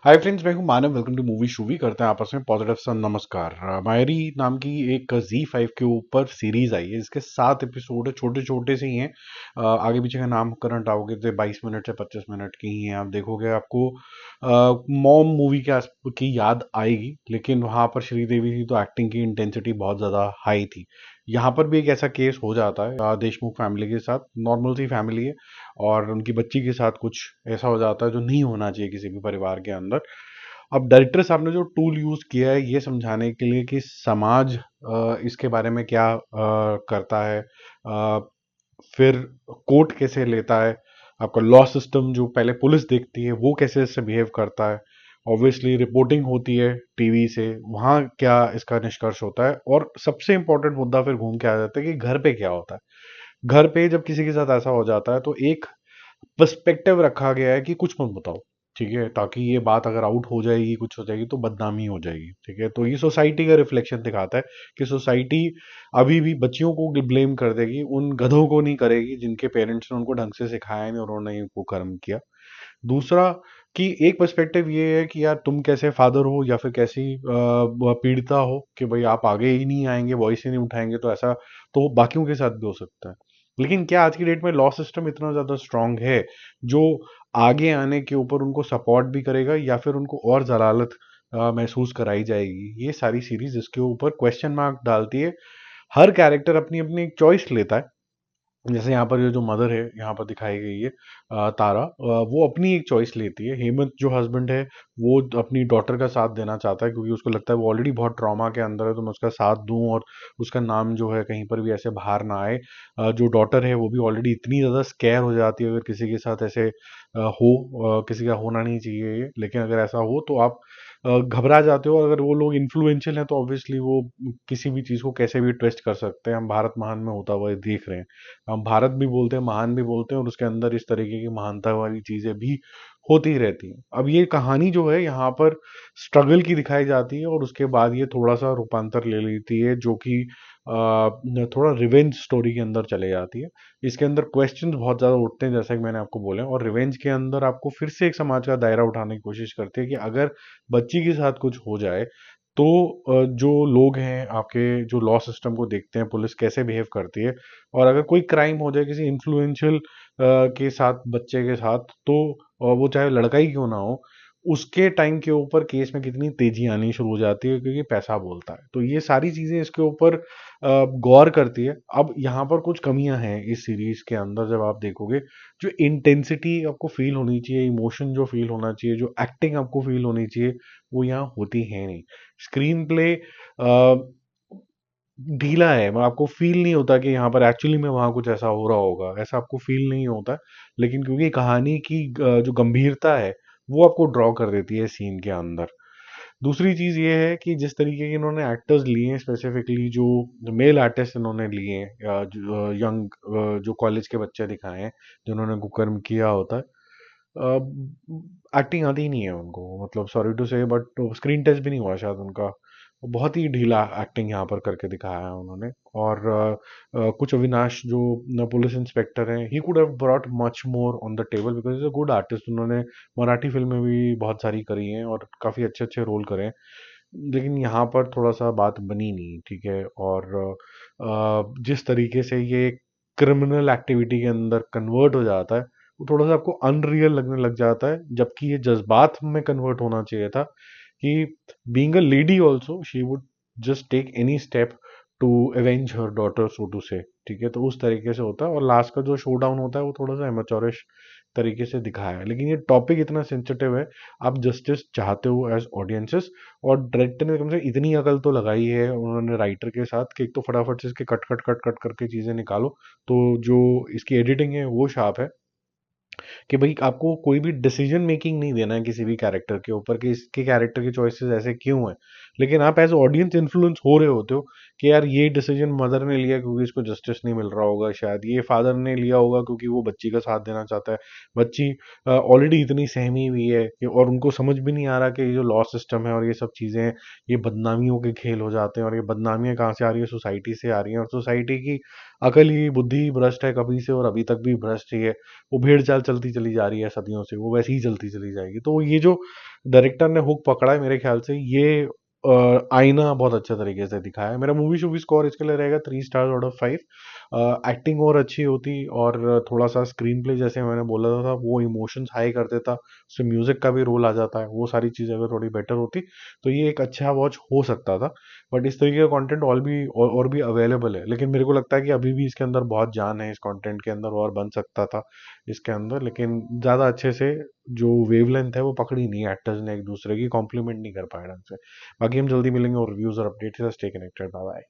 हाय friends, मैं हूं Manav. Welcome to movie shoovy. करते हैं आपस में पॉजिटिव सा नमस्कार। मायरी नाम की एक Z5 के ऊपर सीरीज आई है जिसके 7 एपिसोड है, छोटे छोटे से ही हैं। आगे पीछे का नाम करंट आओगे तो 22 मिनट से 25 मिनट की ही हैं। आप देखोगे आपको मॉम मूवी की याद आएगी, लेकिन वहां पर श्रीदेवी थी तो एक्टिंग की इंटेंसिटी बहुत ज़्यादा हाई थी। यहाँ पर भी एक ऐसा केस हो जाता है देशमुख फैमिली के साथ। नॉर्मल सी फैमिली है और उनकी बच्ची के साथ कुछ ऐसा हो जाता है जो नहीं होना चाहिए किसी भी परिवार के अंदर। अब डायरेक्टर साहब ने जो टूल यूज किया है ये समझाने के लिए कि समाज इसके बारे में क्या करता है, फिर कोर्ट कैसे लेता है, आपका लॉ सिस्टम जो पहले पुलिस देखती है वो कैसे इससे बिहेव करता है, ऑब्वियसली रिपोर्टिंग होती है टीवी से, वहाँ क्या इसका निष्कर्ष होता है, और सबसे इंपॉर्टेंट मुद्दा फिर घूम के आ जाता है कि घर पे क्या होता है। घर पे जब किसी के साथ ऐसा हो जाता है तो एक पर्सपेक्टिव रखा गया है कि कुछ मत बताओ, ठीक है, ताकि ये बात अगर आउट हो जाएगी, कुछ हो जाएगी तो बदनामी हो जाएगी, ठीक है। तो ये सोसाइटी का रिफ्लेक्शन दिखाता है कि सोसाइटी अभी भी बच्चियों को ब्लेम कर देगी, उन गधों को नहीं करेगी जिनके पेरेंट्स ने उनको ढंग से सिखाया नहीं और उन्होंने वो कर्म किया। दूसरा कि एक पर्सपेक्टिव ये है कि यार तुम कैसे फादर हो या फिर कैसी पीड़िता हो कि भाई आप आगे ही नहीं आएंगे, वॉइस ही नहीं उठाएंगे, तो ऐसा तो बाकियों के साथ भी हो सकता है। लेकिन क्या आज की डेट में लॉ सिस्टम इतना ज्यादा स्ट्रांग है जो आगे आने के ऊपर उनको सपोर्ट भी करेगा या फिर उनको और जलालत महसूस कराई जाएगी? ये सारी सीरीज इसके ऊपर क्वेश्चन मार्क डालती है। हर कैरेक्टर अपनी अपनी एक चॉइस लेता है। जैसे यहाँ पर ये जो मदर है यहाँ पर दिखाई गई है, तारा, वो अपनी एक चॉइस लेती है। हेमंत जो हस्बैंड है वो अपनी डॉटर का साथ देना चाहता है क्योंकि उसको लगता है वो ऑलरेडी बहुत ट्रॉमा के अंदर है, तो मैं उसका साथ दूं और उसका नाम जो है कहीं पर भी ऐसे बाहर ना आए। जो डॉटर है वो भी ऑलरेडी इतनी ज़्यादा स्केयर हो जाती है अगर किसी के साथ ऐसे किसी का होना नहीं चाहिए ये, लेकिन अगर ऐसा हो तो आप घबरा जाते हो। अगर वो लोग इन्फ्लुएंशियल हैं तो ऑब्वियसली वो किसी भी चीज़ को कैसे भी ट्विस्ट कर सकते हैं। हम भारत महान में होता हुआ देख रहे हैं। हम भारत भी बोलते हैं, महान भी बोलते हैं, और उसके अंदर इस तरीके की महानता वाली चीजें भी होती रहती हैं। अब ये कहानी जो है यहाँ पर स्ट्रगल की दिखाई जाती है और उसके बाद ये थोड़ा सा रूपांतर ले लेती है जो कि थोड़ा रिवेंज स्टोरी के अंदर चले जाती है। इसके अंदर क्वेश्चंस बहुत ज्यादा उठते हैं जैसा कि मैंने आपको बोले, और रिवेंज के अंदर आपको फिर से एक समाज का दायरा उठाने की कोशिश करती है कि अगर बच्ची के साथ कुछ हो जाए तो जो लोग हैं आपके, जो लॉ सिस्टम को देखते हैं, पुलिस कैसे बिहेव करती है, और अगर कोई क्राइम हो जाए किसी इन्फ्लुएंशियल के साथ, बच्चे के साथ, तो वो चाहे लड़का ही क्यों ना हो, उसके टाइम के ऊपर केस में कितनी तेजी आनी शुरू हो जाती है क्योंकि पैसा बोलता है। तो ये सारी चीजें इसके ऊपर गौर करती है। अब यहाँ पर कुछ कमियां हैं इस सीरीज के अंदर जब आप देखोगे। जो इंटेंसिटी आपको फील होनी चाहिए, इमोशन जो फील होना चाहिए, जो एक्टिंग आपको फील होनी चाहिए, वो यहाँ होती है नहीं। स्क्रीन प्ले ढीला है, मतलब आपको फील नहीं होता कि यहाँ पर एक्चुअली में वहाँ कुछ ऐसा हो रहा होगा, ऐसा आपको फील नहीं होता। लेकिन क्योंकि कहानी की जो गंभीरता है वो आपको ड्रॉ कर देती है सीन के अंदर। दूसरी चीज ये है कि जिस तरीके के इन्होंने एक्टर्स लिए हैं, स्पेसिफिकली जो मेल आर्टिस्ट इन्होंने लिए हैं, या जो यंग जो कॉलेज के बच्चे दिखाए हैं जिन्होंने कुकर्म किया होता है, एक्टिंग आती ही नहीं है उनको, मतलब सॉरी टू से, बट स्क्रीन टेस्ट भी नहीं हुआ शायद उनका। बहुत ही ढीला एक्टिंग यहाँ पर करके दिखाया है उन्होंने। और कुछ अविनाश जो पुलिस इंस्पेक्टर हैं, he could have brought much more on the table because is a good artist. उन्होंने मराठी फिल्में भी बहुत सारी करी हैं और काफ़ी अच्छे अच्छे रोल करे हैं, लेकिन यहाँ पर थोड़ा सा बात बनी नहीं, ठीक है। और जिस तरीके से ये क्रिमिनल एक्टिविटी के अंदर कन्वर्ट हो जाता है वो थोड़ा सा आपको अनरियल लगने लग जाता है, जबकि ये जज्बात में कन्वर्ट होना चाहिए था कि being a lady also she would just take any step to avenge her daughter, so to say, ठीक है। तो उस तरीके से होता है और लास्ट का जो शो डाउन होता है वो थोड़ा सा एमेचोरिश तरीके से दिखाया है। लेकिन ये टॉपिक इतना सेंसिटिव है, आप जस्टिस चाहते हो एज ऑडियंसेस, और डायरेक्टर ने कम से कम इतनी अकल तो लगाई है उन्होंने राइटर के साथ कि एक तो फटाफट से इसके कट कट कट कट करके चीजें निकालो, तो जो इसकी एडिटिंग है वो शार्प है कि भाई आपको कोई भी डिसीजन मेकिंग नहीं देना है किसी भी कैरेक्टर के ऊपर कि इसके कैरेक्टर की चॉइसेस ऐसे क्यों हैं, लेकिन आप एज ऑडियंस इन्फ्लुएंस हो रहे होते हो कि यार ये डिसीजन मदर ने लिया क्योंकि इसको जस्टिस नहीं मिल रहा होगा, शायद ये फादर ने लिया होगा क्योंकि वो बच्ची का साथ देना चाहता है। बच्ची ऑलरेडी इतनी सहमी हुई है और उनको समझ भी नहीं आ रहा कि ये जो लॉ सिस्टम है और ये सब चीज़ें हैं, ये बदनामियों के खेल हो जाते हैं, और ये बदनामियां कहाँ से आ रही है, सोसाइटी से आ रही हैं, और सोसाइटी की अकल ही बुद्धि भ्रष्ट है कभी से और अभी तक भी भ्रष्ट ही है। वो भेड़ चाल चलती चली जा रही है सदियों से, वो वैसे ही चलती चली जाएगी। तो ये जो डायरेक्टर ने हुक पकड़ा है मेरे ख्याल से, ये आईना बहुत अच्छे तरीके से दिखाया है। मेरा मूवी शूवी स्कोर इसके लिए रहेगा 3 स्टार आउट ऑफ 5। एक्टिंग और अच्छी होती और थोड़ा सा स्क्रीन प्ले जैसे मैंने बोला था वो इमोशंस हाई कर देता, उसमें म्यूजिक का भी रोल आ जाता है, वो सारी चीज़ें अगर थोड़ी बेटर होती तो ये एक अच्छा वॉच हो सकता था। बट इस तरीके का कंटेंट और भी अवेलेबल है, लेकिन मेरे को लगता है कि अभी भी इसके अंदर बहुत जान है, इस कंटेंट के अंदर और बन सकता था इसके अंदर, लेकिन ज़्यादा अच्छे से जो वेवलेंथ है वो पकड़ी नहीं है, एक्टर्स ने एक दूसरे की कॉम्प्लीमेंट नहीं कर पाए ढंग से। बाकी हम जल्दी मिलेंगे और रिव्यूज और updates. Stay connected, bye bye.